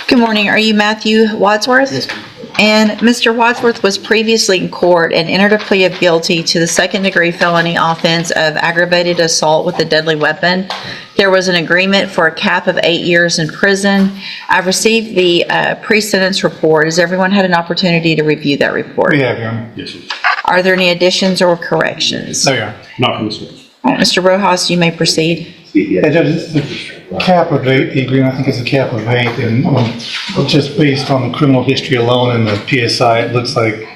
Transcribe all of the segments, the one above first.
Good morning. Are you Matthew Wadsworth? Yes, ma'am. And Mr. Wadsworth was previously in court and entered a plea of guilty to the second-degree felony offense of aggravated assault with a deadly weapon. There was an agreement for a cap of 8 years in prison. I've received the pre-sentence report. Has everyone had an opportunity to review that report? We have, Your Honor. Yes, sir. Are there any additions or corrections? There you are. Not from this one. All right, Mr. Rojas, you may proceed. Hey, Judge, this is the cap of 8, the agreement, I think it's a cap of 8, and just based on the criminal history alone and the PSI, it looks like It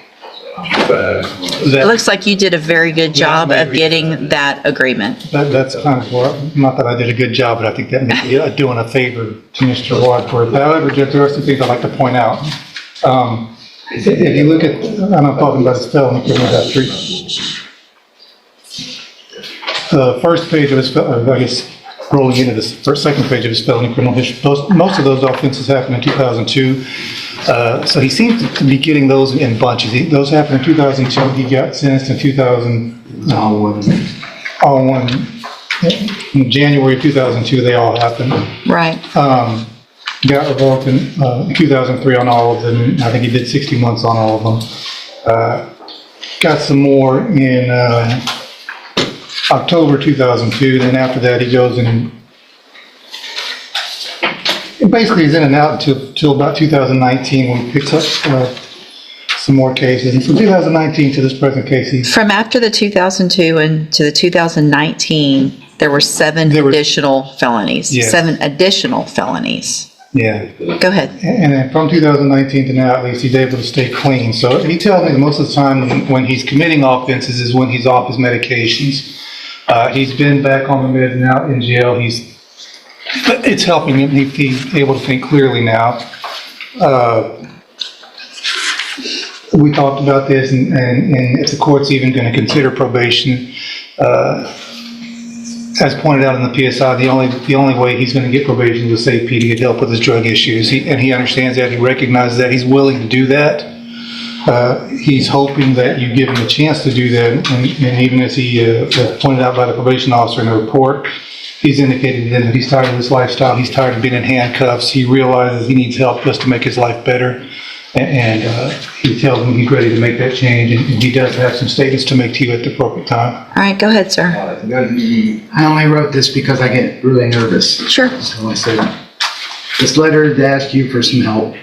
that, looks like you did a very good job of getting that agreement. that's kind of, not that I did a good job, but I think that may be doing a favor to Mr. Wadsworth. However, Judge, there are some things I'd like to point out. If you look at, I'm not talking about this felony criminal history. The first page of his, I guess, rolling into this second page of his felony criminal history, most of those offenses happened in 2002. So he seems to be getting those in bunches. Those happened in 2002. He got sentenced in 2000. All in one. In January of 2002, they all happened. Right. Got revoked in 2003 on all of them. I think he did 60 months on all of them. Got some more in October 2002. Then after that, he goes and basically he's in and out until about 2019 when he picks up some more cases. And from 2019 to this present case, he's From after the 2002 and to the 2019, there were seven additional felonies. Yes. 7 additional felonies. yeah. Go ahead. And then from 2019 to now, at least, he's able to stay clean. So he tells me that most of the time when he's committing offenses is when he's off his medications. He's been back on the meds now in jail. It's helping him. He's able to think clearly now. We talked about this, and if the court's even going to consider probation, as pointed out in the PSI, the only way he's going to get probation is with safety to get help with his drug issues. He understands that. He recognizes that. He's willing to do that. He's hoping that you give him a chance to do that. And even as he pointed out by the probation officer in the report, he's indicated then that he's tired of this lifestyle. He's tired of being in handcuffs. He realizes he needs help just to make his life better. And he tells me he's ready to make that change. And he does have some statements to make to you at the appropriate time. All right, go ahead, sir. I only wrote this because I get really nervous. Sure. So I said, this letter is to ask you for some help.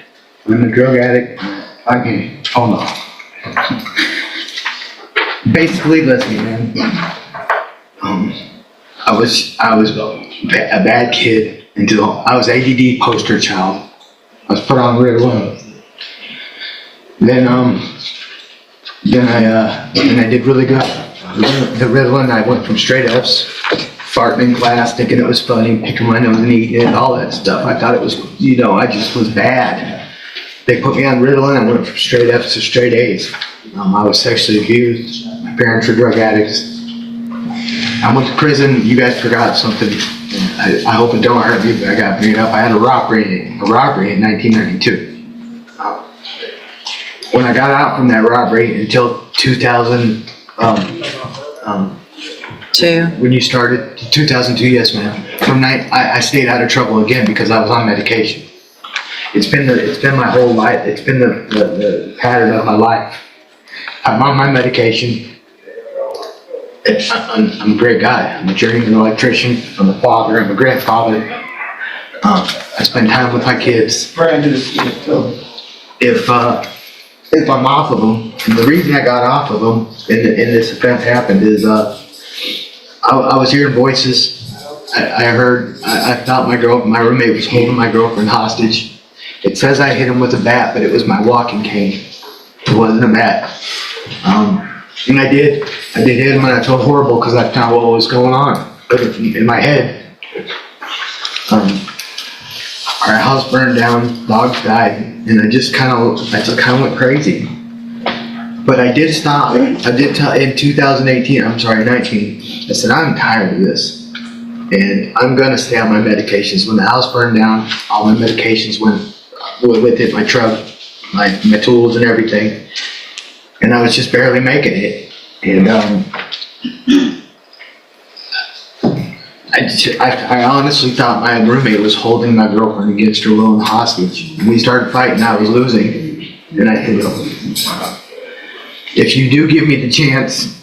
I'm a drug addict. I can't. Oh no. Basically, listen, man. I was a bad kid until I was ADD poster child. I was put on Ritalin. Then I did really good. The Ritalin, I went from straight ups, farting in class, thinking it was funny, picking my nose and eating it, all that stuff. I thought it was, I just was bad. They put me on Ritalin, I went from straight F's to straight A's. I was sexually abused. My parents were drug addicts. I went to prison. You guys forgot something. I hope it don't hurt you, but I got to bring it up. I had a robbery in 1992. When I got out from that robbery until 2. when you started, 2002, yes ma'am. I stayed out of trouble again because I was on medication. It's been my whole life. It's been the pattern of my life. I'm on my medication. I'm a great guy. I'm a journeyman electrician. I'm a father. I'm a grandfather. I spend time with my kids. If I'm off of them, and the reason I got off of them and this offense happened is I was hearing voices. I thought my roommate was holding my girlfriend hostage. It says I hit him with a bat, but it was my walking cane. It wasn't a bat. And I did hit him, and I felt horrible because I found what was going on. But in my head, our house burned down, dogs died, and I just kind of went crazy. But I did stop. I did tell in 2018. 19. I said I'm tired of this, and I'm gonna stay on my medications. When the house burned down, all my medications went with it. My truck, my tools, and everything. And I was just barely making it. And I honestly thought my roommate was holding my girlfriend against her will and hostage. When we started fighting, I was losing. And I said, if you do give me the chance,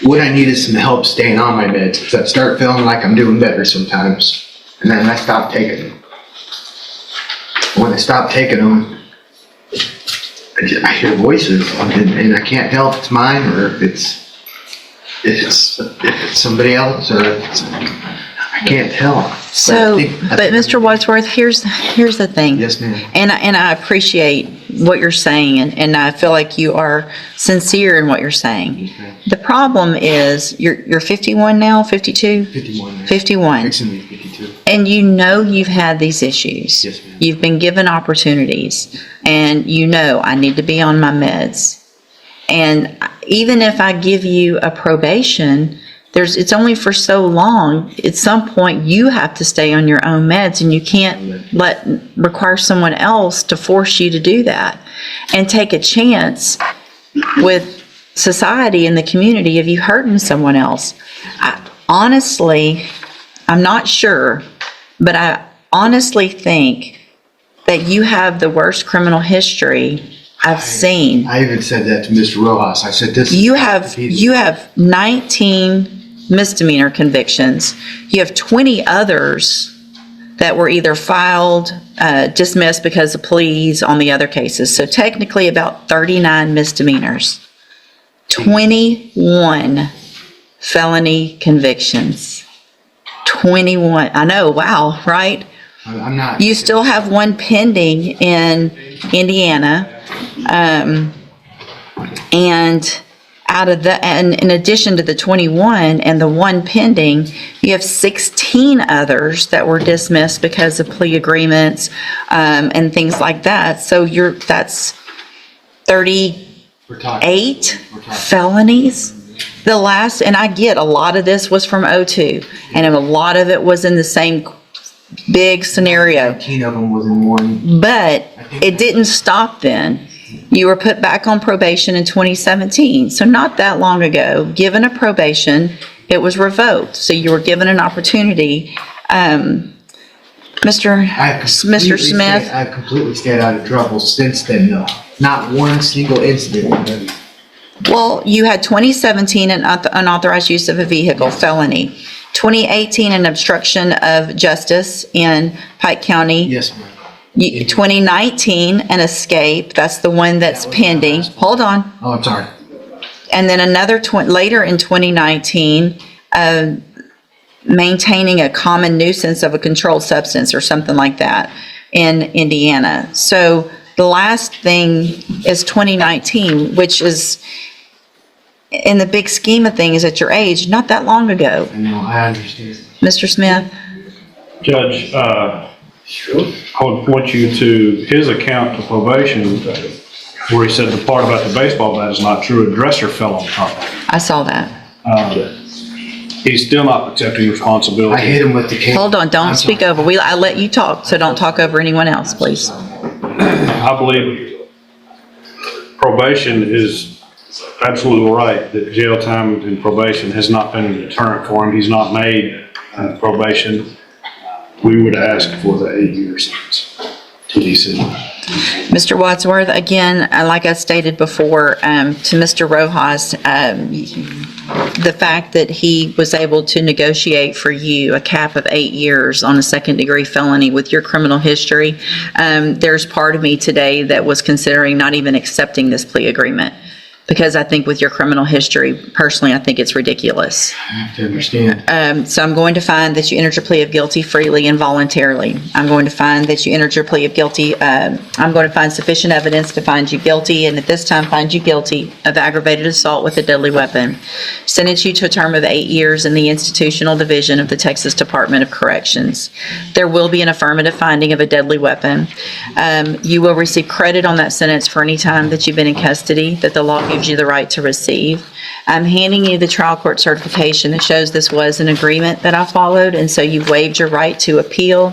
what I need is some help staying on my meds. Because I start feeling like I'm doing better sometimes. And then I stop taking them. When I stop taking them, I hear voices, and I can't tell if it's mine or if it's somebody else, or if it's, I can't tell. So, but Mr. Wadsworth, here's the thing. Yes, ma'am. And I appreciate what you're saying, and I feel like you are sincere in what you're saying. Yes, ma'am. The problem is, you're 51 now, 52? 51. ma'am. 51. Fixing to be 52. And you know you've had these issues. Yes, ma'am. You've been given opportunities, and you know I need to be on my meds. And even if I give you a probation, it's only for so long. At some point, you have to stay on your own meds, and you can't require someone else to force you to do that and take a chance with society and the community of you hurting someone else. Honestly, I'm not sure, but I honestly think that you have the worst criminal history I've seen. I even said that to Mr. Rojas. I said this. You have 19 misdemeanor convictions. You have 20 others that were either filed, dismissed because of pleas on the other cases. So technically about 39 misdemeanors. 21 felony convictions. 21. I know, wow, right? I'm not. You still have one pending in Indiana. And out of the, and in addition to the 21 and the one pending, you have 16 others that were dismissed because of plea agreements, and things like that. So that's 38 felonies. The last, and I get a lot of this was from '02, and a lot of it was in the same big scenario. 19 of them was in one. But it didn't stop then. You were put back on probation in 2017. So not that long ago, given a probation, it was revoked. So you were given an opportunity. Mr. Smith? I've completely stayed out of trouble since then, though. Not one single incident. Well, you had 2017 an unauthorized use of a vehicle felony. 2018 an obstruction of justice in Pike County. Yes, ma'am. 2019 an escape. That's the one that's pending. Hold on. Oh, I'm sorry. And then another later in 2019, maintaining a common nuisance of a controlled substance or something like that in Indiana. So the last thing is 2019, which is, in the big scheme of things at your age, not that long ago. I know, I understand. Mr. Smith? Judge, I would point you to his account to probation where he said the part about the baseball bat is not true. A dresser fell on top of him. I saw that. He's still not accepting responsibility. I hit him with the cane. Hold on, don't speak over. I let you talk, so don't talk over anyone else, please. I believe probation is absolutely right, that jail time and probation has not been a deterrent for him. He's not made probation. We would ask for the 8-year sentence to DC. Mr. Wadsworth, again, like I stated before, to Mr. Rojas, the fact that he was able to negotiate for you a cap of 8 years on a second-degree felony with your criminal history, there's part of me today that was considering not even accepting this plea agreement. Because I think with your criminal history, personally, I think it's ridiculous. I have to understand. So I'm going to find that you entered your plea of guilty freely and voluntarily. I'm going to find that you entered your plea of guilty. I'm going to find sufficient evidence to find you guilty, and at this time find you guilty of aggravated assault with a deadly weapon. Sentence you to a term of 8 years in the institutional division of the Texas Department of Corrections. There will be an affirmative finding of a deadly weapon. You will receive credit on that sentence for any time that you've been in custody that the law gives you the right to receive. I'm handing you the trial court certification that shows this was an agreement that I followed, and so you've waived your right to appeal.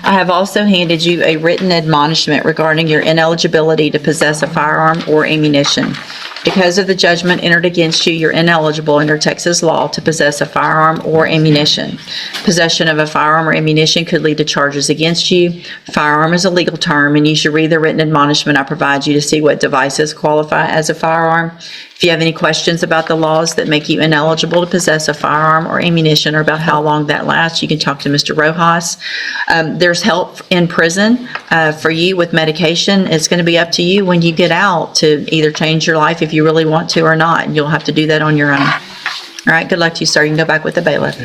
I have also handed you a written admonishment regarding your ineligibility to possess a firearm or ammunition. Because of the judgment entered against you, you're ineligible under Texas law to possess a firearm or ammunition. Possession of a firearm or ammunition could lead to charges against you. Firearm is a legal term, and you should read the written admonishment I provide you to see what devices qualify as a firearm. If you have any questions about the laws that make you ineligible to possess a firearm or ammunition, or about how long that lasts, you can talk to Mr. Rojas. There's help in prison for you with medication. It's going to be up to you when you get out to either change your life if you really want to or not, and you'll have to do that on your own. All right, good luck to you, sir. You can go back with the bailiff.